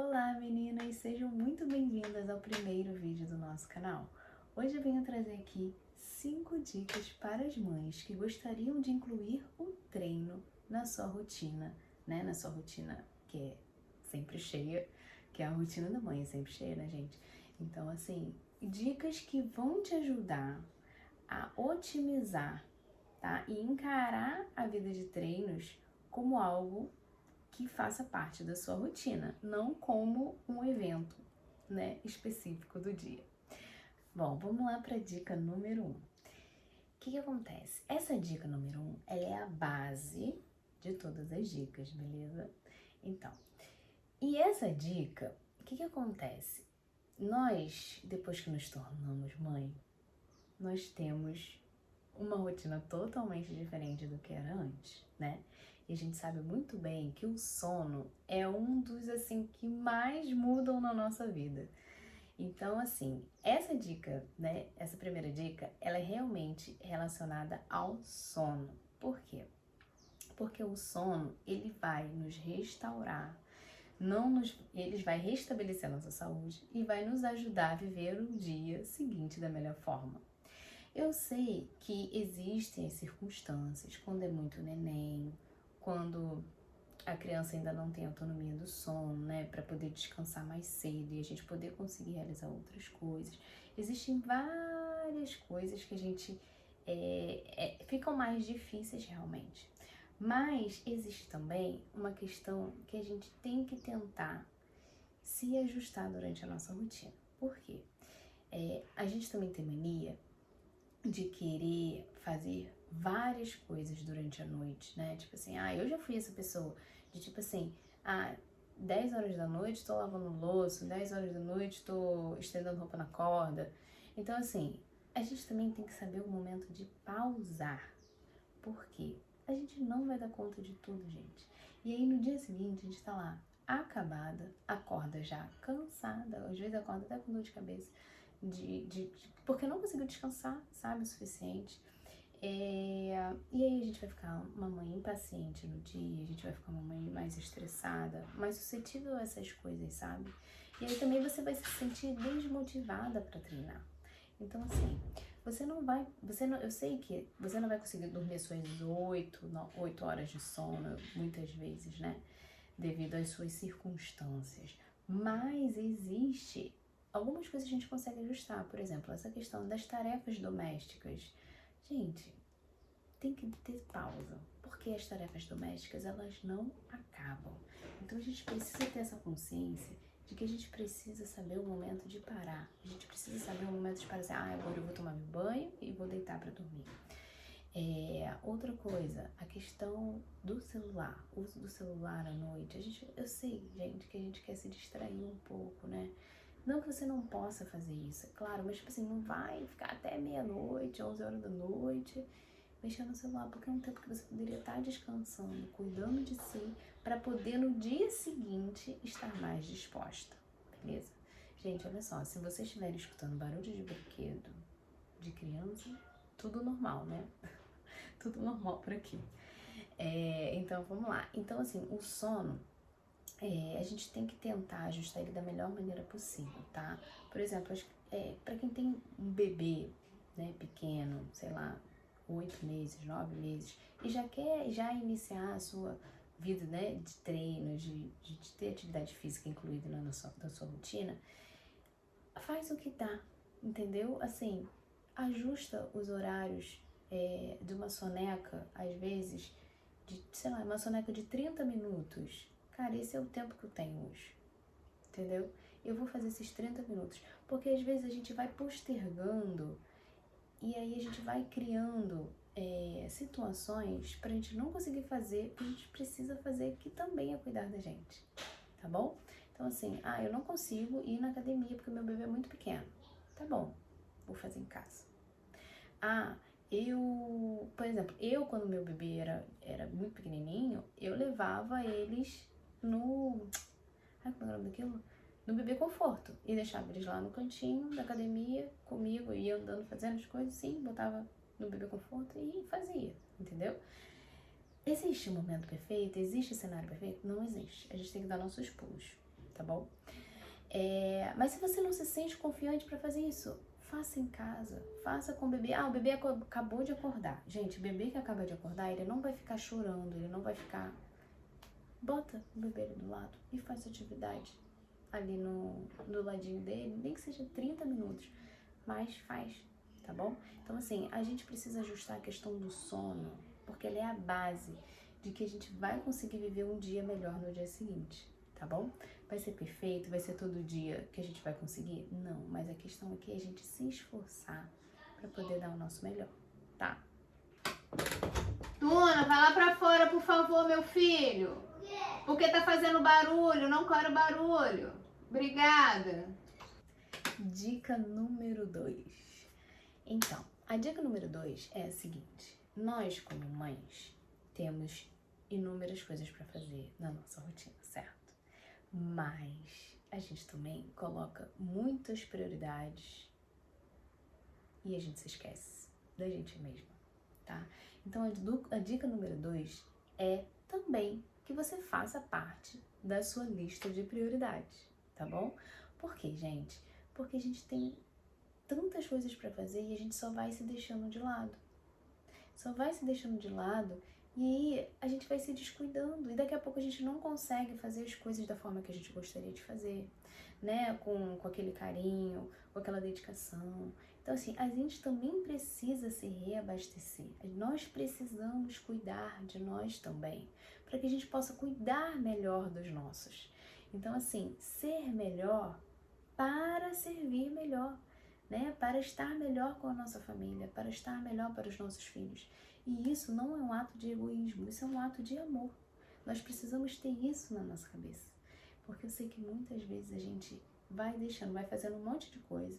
Olá meninas, sejam muito bem-vindas ao primeiro vídeo do nosso canal. Hoje eu venho trazer aqui 5 dicas para as mães que gostariam de incluir o treino na sua rotina, né? Na sua rotina que é sempre cheia, que é a rotina da mãe, é sempre cheia, né, gente? Então, assim, dicas que vão te ajudar a otimizar, tá? E encarar a vida de treinos como algo que faça parte da sua rotina, não como um evento, né, específico do dia. Bom, vamos lá para a dica número 1. O que acontece? Essa dica número 1, ela é a base de todas as dicas, beleza? Então, e essa dica, o que acontece? Nós, depois que nos tornamos mãe, nós temos uma rotina totalmente diferente do que era antes, né? E a gente sabe muito bem que o sono é um dos, assim, que mais mudam na nossa vida. Então, assim, essa dica, né, essa primeira dica, ela é realmente relacionada ao sono. Por quê? Porque o sono, ele vai nos restaurar, ele vai restabelecer a nossa saúde e vai nos ajudar a viver o dia seguinte da melhor forma. Eu sei que existem as circunstâncias, quando é muito neném, quando a criança ainda não tem autonomia do sono, né, para poder descansar mais cedo e a gente poder conseguir realizar outras coisas. Existem várias coisas que a gente ficam mais difíceis realmente. Mas existe também uma questão que a gente tem que tentar se ajustar durante a nossa rotina. Por quê? A gente também tem mania de querer fazer várias coisas durante a noite, né? Tipo assim, eu já fui essa pessoa de tipo assim, 10 horas da noite tô lavando louça, 10 horas da noite tô estendendo roupa na corda. Então assim, a gente também tem que saber o momento de pausar. Por quê? A gente não vai dar conta de tudo, gente. E aí no dia seguinte a gente tá lá acabada, acorda já cansada, às vezes acorda até com dor de cabeça, porque não conseguiu descansar, sabe, o suficiente. E aí a gente vai ficar uma mãe impaciente no dia, a gente vai ficar uma mãe mais estressada, mais suscetível a essas coisas, sabe? E aí também você vai se sentir desmotivada para treinar. Então assim, eu sei que você não vai conseguir dormir suas 8 horas de sono, muitas vezes, né? Devido às suas circunstâncias. Mas existe algumas coisas que a gente consegue ajustar. Por exemplo, essa questão das tarefas domésticas. Gente, tem que ter pausa, porque as tarefas domésticas, elas não acabam. Então a gente precisa ter essa consciência de que a gente precisa saber o momento de parar. A gente precisa saber o momento de parar, assim, agora eu vou tomar meu banho e vou deitar para dormir. Outra coisa, a questão do celular, o uso do celular à noite. Eu sei, gente, que a gente quer se distrair um pouco, né? Não que você não possa fazer isso, é claro, mas tipo assim, não vai ficar até meia-noite, 11 horas da noite, mexendo no celular, porque é um tempo que você poderia estar descansando, cuidando de si, para poder no dia seguinte estar mais disposta, beleza? Gente, olha só, se vocês estiverem escutando barulho de brinquedo de criança, tudo normal, né? Tudo normal por aqui. Então, vamos lá. Então, assim, o sono, a gente tem que tentar ajustar ele da melhor maneira possível, tá? Por exemplo, para quem tem um bebê, né, pequeno, sei lá, 8 meses, 9 meses, e já quer iniciar a sua vida, né, de treino, de ter atividade física incluída na sua rotina, faz o que dá, entendeu? Assim, ajusta os horários de uma soneca, às vezes, sei lá, uma soneca de 30 minutos. Cara, esse é o tempo que eu tenho hoje, entendeu? Eu vou fazer esses 30 minutos, porque às vezes a gente vai postergando e aí a gente vai criando situações pra gente não conseguir fazer o que a gente precisa fazer, que também é cuidar da gente, tá bom? Então assim, eu não consigo ir na academia porque meu bebê é muito pequeno. Tá bom, vou fazer em casa. Por exemplo, quando meu bebê era muito pequenininho, eu levava eles no... como é o nome daquilo? No bebê conforto. E deixava eles lá no cantinho da academia comigo, ia andando, fazendo as coisas, sim, botava no bebê conforto e fazia, entendeu? Existe um momento perfeito? Existe um cenário perfeito? Não existe. A gente tem que dar nossos pulos. tá bom? Mas se você não se sente confiante para fazer isso, faça em casa, faça com o bebê. O bebê acabou de acordar. Gente, o bebê que acaba de acordar, ele não vai ficar chorando, ele não vai ficar... Bota o bebê ali do lado e faz atividade ali do ladinho dele, nem que seja 30 minutos, mas faz, tá bom? Então assim, a gente precisa ajustar a questão do sono, porque ele é a base de que a gente vai conseguir viver um dia melhor no dia seguinte, tá bom? Vai ser perfeito? Vai ser todo dia que a gente vai conseguir? Não, mas a questão aqui é a gente se esforçar para poder dar o nosso melhor, tá? Tuna, vai lá pra fora, por favor, meu filho. Porque tá fazendo barulho, não quero barulho. Obrigada. Dica número 2. Então, a dica número 2 é a seguinte. Nós, como mães, temos inúmeras coisas para fazer na nossa rotina, certo? Mas a gente também coloca muitas prioridades e a gente se esquece da gente mesma, tá? Então, a dica número 2 é também que você faça parte da sua lista de prioridades, tá bom? Por quê, gente? Porque a gente tem tantas coisas para fazer e a gente só vai se deixando de lado. Só vai se deixando de lado e aí a gente vai se descuidando e daqui a pouco a gente não consegue fazer as coisas da forma que a gente gostaria de fazer, né? Com aquele carinho, com aquela dedicação. Então assim, a gente também precisa se reabastecer. Nós precisamos cuidar de nós também, para que a gente possa cuidar melhor dos nossos. Então assim, ser melhor para servir melhor, né? Para estar melhor com a nossa família, para estar melhor para os nossos filhos. E isso não é um ato de egoísmo, isso é um ato de amor. Nós precisamos ter isso na nossa cabeça. Porque eu sei que muitas vezes a gente vai deixando, vai fazendo um monte de coisa,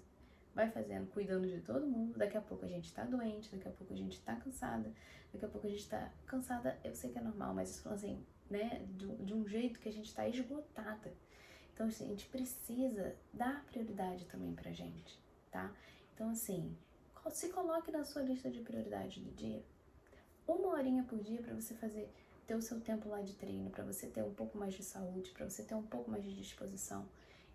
vai fazendo, cuidando de todo mundo, daqui a pouco a gente tá doente, daqui a pouco a gente tá cansada, daqui a pouco a gente tá cansada, eu sei que é normal, mas assim, né, de um jeito que a gente tá esgotada. Então, assim, a gente precisa dar prioridade também pra gente, tá? Então, assim, se coloque na sua lista de prioridades do dia. 1 horinha por dia para você ter o seu tempo lá de treino, para você ter um pouco mais de saúde, para você ter um pouco mais de disposição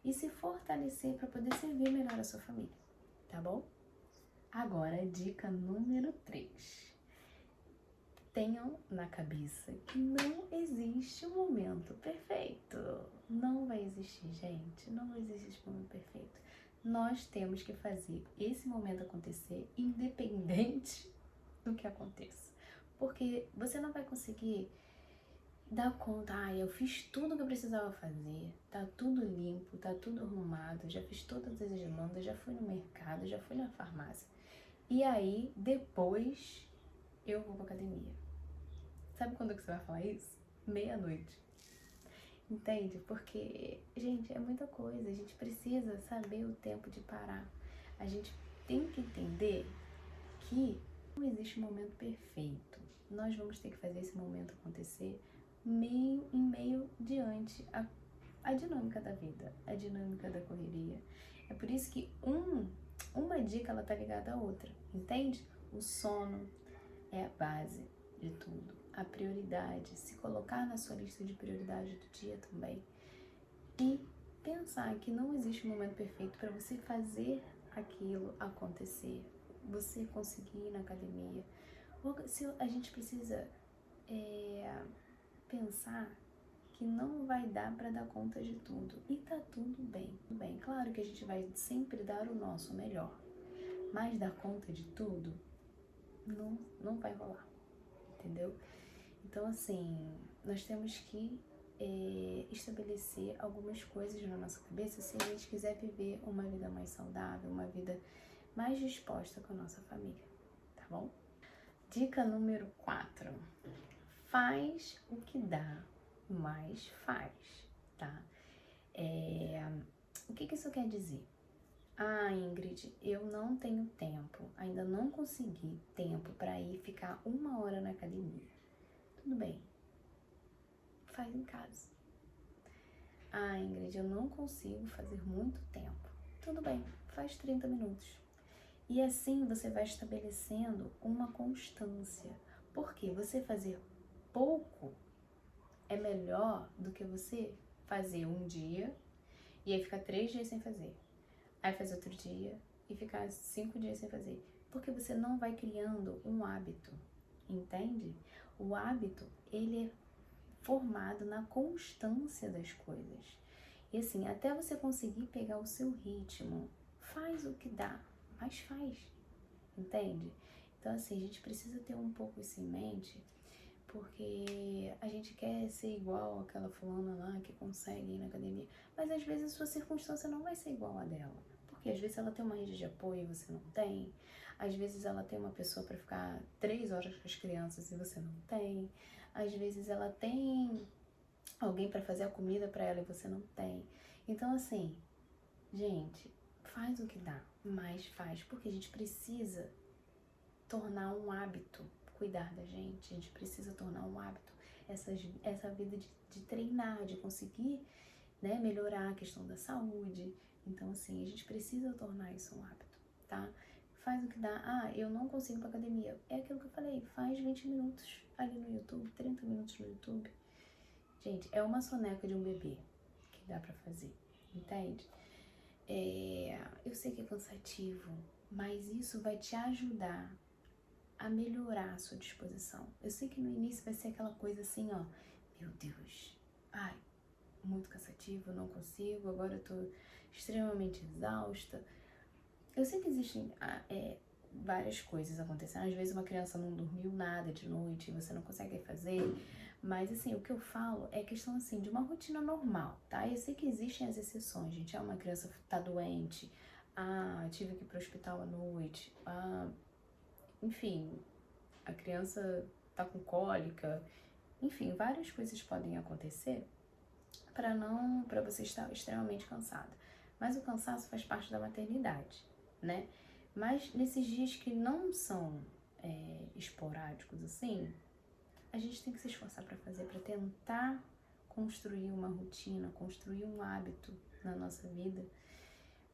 e se fortalecer para poder servir melhor a sua família, tá bom? Agora, dica número 3. Tenham na cabeça que não existe um momento perfeito. Não vai existir, gente. Não existe um momento perfeito. Nós temos que fazer esse momento acontecer independente do que aconteça. Porque você não vai conseguir dar conta, eu fiz tudo o que eu precisava fazer, tá tudo limpo, tá tudo arrumado, já fiz todas as demandas, já fui no mercado, já fui na farmácia. E aí, depois, eu vou pra academia. Sabe quando que você vai falar isso? 00:00. Entende? Porque, gente, é muita coisa. A gente precisa saber o tempo de parar. A gente tem que entender que não existe um momento perfeito. Nós vamos ter que fazer esse momento acontecer meio diante a dinâmica da vida, a dinâmica da correria. É por isso que uma dica ela tá ligada à outra, entende? O sono é a base de tudo. A prioridade, se colocar na sua lista de prioridades do dia também. E pensar que não existe um momento perfeito para você fazer aquilo acontecer. Você conseguir ir na academia. Se a gente precisa pensar que não vai dar para dar conta de tudo. E tá tudo bem. Claro que a gente vai sempre dar o nosso melhor. Mas dar conta de tudo não vai rolar. Entendeu? Então, assim, nós temos que estabelecer algumas coisas na nossa cabeça se a gente quiser viver uma vida mais saudável, uma vida mais disposta com a nossa família, tá bom? Dica número 4. Faz o que dá, mas faz, tá? O que isso quer dizer? Ingrid, eu não tenho tempo, ainda não consegui tempo para ir ficar 1 hora na academia. Tudo bem, faz em casa. Ingrid, eu não consigo fazer muito tempo. Tudo bem, faz 30 minutos. E assim você vai estabelecendo uma constância. Porque você fazer pouco é melhor do que você fazer um dia e aí ficar 3 dias sem fazer. Aí faz outro dia e ficar 5 dias sem fazer. Porque você não vai criando um hábito, entende? O hábito, ele é formado na constância das coisas. E assim, até você conseguir pegar o seu ritmo, faz o que dá, mas faz, entende? Então assim, a gente precisa ter um pouco isso em mente, porque a gente quer ser igual aquela fulana lá que consegue ir na academia, mas às vezes a sua circunstância não vai ser igual a dela. Porque às vezes ela tem uma rede de apoio e você não tem, às vezes ela tem uma pessoa para ficar 3 horas com as crianças e você não tem, às vezes ela tem alguém para fazer a comida para ela e você não tem. Então assim, gente, faz o que dá, mas faz, porque a gente precisa tornar um hábito cuidar da gente, a gente precisa tornar um hábito essa vida de treinar, de conseguir, né, melhorar a questão da saúde. Então assim, a gente precisa tornar isso um hábito, tá? Faz o que dá. Ah, eu não consigo ir pra academia. É aquilo que eu falei, faz 20 minutos ali no YouTube, 30 minutos no YouTube. Gente, é uma soneca de um bebê que dá pra fazer, entende? Eu sei que é cansativo, mas isso vai te ajudar a melhorar a sua disposição. Eu sei que no início vai ser aquela coisa assim, ó, meu Deus, ai, muito cansativo, não consigo, agora eu tô extremamente exausta. Eu sei que existem várias coisas acontecendo. Às vezes uma criança não dormiu nada de noite e você não consegue fazer. Mas assim, o que eu falo é questão assim de uma rotina normal, tá? Eu sei que existem as exceções, gente. Uma criança tá doente, tive que ir pro hospital à noite, enfim, a criança tá com cólica, enfim, várias coisas podem acontecer para você estar extremamente cansada. Mas o cansaço faz parte da maternidade, né? Mas nesses dias que não são esporádicos assim, a gente tem que se esforçar para fazer, para tentar construir uma rotina, construir um hábito na nossa vida,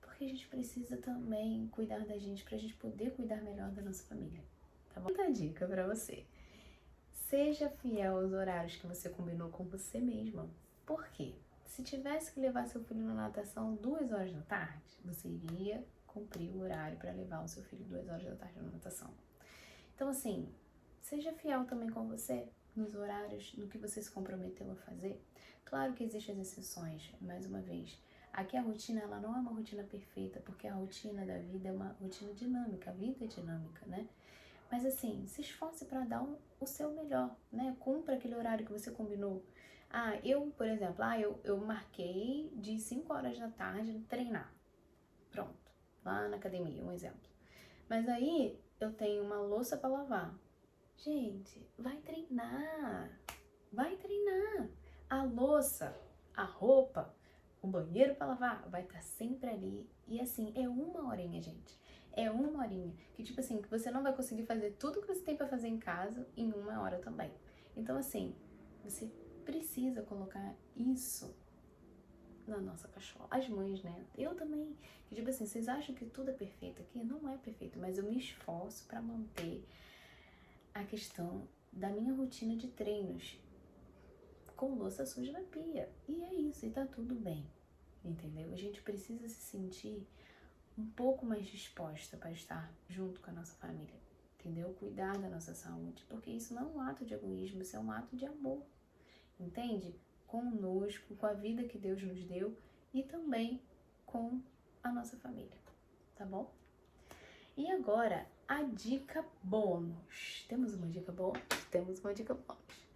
porque a gente precisa também cuidar da gente, pra gente poder cuidar melhor da nossa família, tá bom? Muita dica pra você. Seja fiel aos horários que você combinou com você mesma. Por quê? Se tivesse que levar seu filho na natação 2 horas da tarde, você iria cumprir o horário para levar o seu filho 2 horas da tarde na natação. Então assim, seja fiel também com você, nos horários, no que você se comprometeu a fazer. Claro que existem as exceções, mais uma vez. Aqui a rotina, ela não é uma rotina perfeita, porque a rotina da vida é uma rotina dinâmica, a vida é dinâmica, né? Mas assim, se esforce para dar o seu melhor, né? Cumpra aquele horário que você combinou. Por exemplo, eu marquei de 5 horas da tarde treinar. Pronto, lá na academia, um exemplo. Mas aí eu tenho uma louça para lavar. Gente, vai treinar. Vai treinar. A louça, a roupa, o banheiro para lavar vai estar sempre ali. E assim, é 1 horinha, gente. É 1 horinha. Que tipo assim, que você não vai conseguir fazer tudo que você tem para fazer em casa em 1 hora também. Então assim, você precisa colocar isso na nossa cachola. As mães, né? Eu também. Que tipo assim, vocês acham que tudo é perfeito aqui? Não é perfeito, mas eu me esforço para manter a questão da minha rotina de treinos com louça suja na pia. E é isso, e tá tudo bem, entendeu? A gente precisa se sentir um pouco mais disposta para estar junto com a nossa família, entendeu? Cuidar da nossa saúde, porque isso não é um ato de egoísmo, isso é um ato de amor, entende? Conosco, com a vida que Deus nos deu e também com a nossa família, tá bom? E agora, a dica bônus. Temos uma dica bônus? Temos uma dica bônus.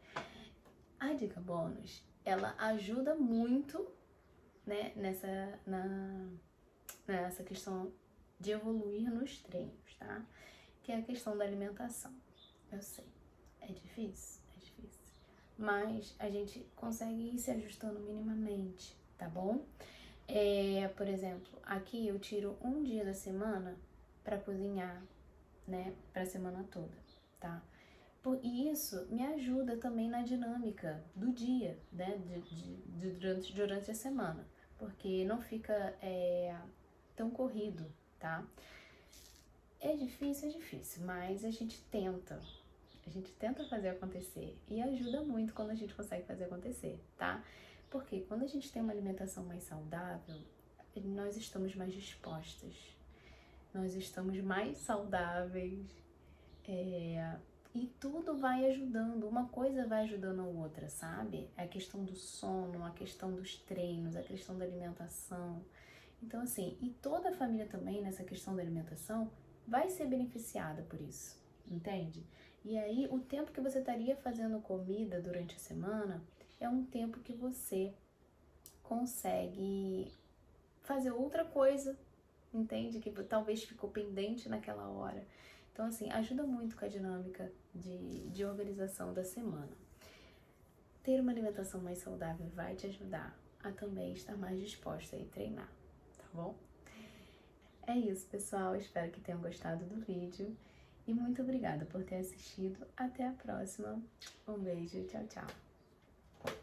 A dica bônus, ela ajuda muito, né, nessa questão de evoluir nos treinos, tá? Que é a questão da alimentação. Eu sei, é difícil, mas a gente consegue ir se ajustando minimamente, tá bom? Por exemplo, aqui eu tiro um dia da semana para cozinhar, né, pra semana toda, tá? E isso me ajuda também na dinâmica do dia, né, durante a semana, porque não fica tão corrido, tá? É difícil, mas a gente tenta fazer acontecer e ajuda muito quando a gente consegue fazer acontecer, tá? Porque quando a gente tem uma alimentação mais saudável, nós estamos mais dispostas, nós estamos mais saudáveis, e tudo vai ajudando, uma coisa vai ajudando a outra, sabe? A questão do sono, a questão dos treinos, a questão da alimentação. Então, assim, e toda a família também, nessa questão da alimentação, vai ser beneficiada por isso, entende? E aí, o tempo que você estaria fazendo comida durante a semana é um tempo que você consegue fazer outra coisa, entende? Que talvez ficou pendente naquela hora. Então, assim, ajuda muito com a dinâmica de organização da semana. Ter uma alimentação mais saudável vai te ajudar a também estar mais disposta a ir treinar, tá bom? É isso, pessoal. Espero que tenham gostado do vídeo. E muito obrigada por ter assistido. Até a próxima. Um beijo. Tchau, tchau.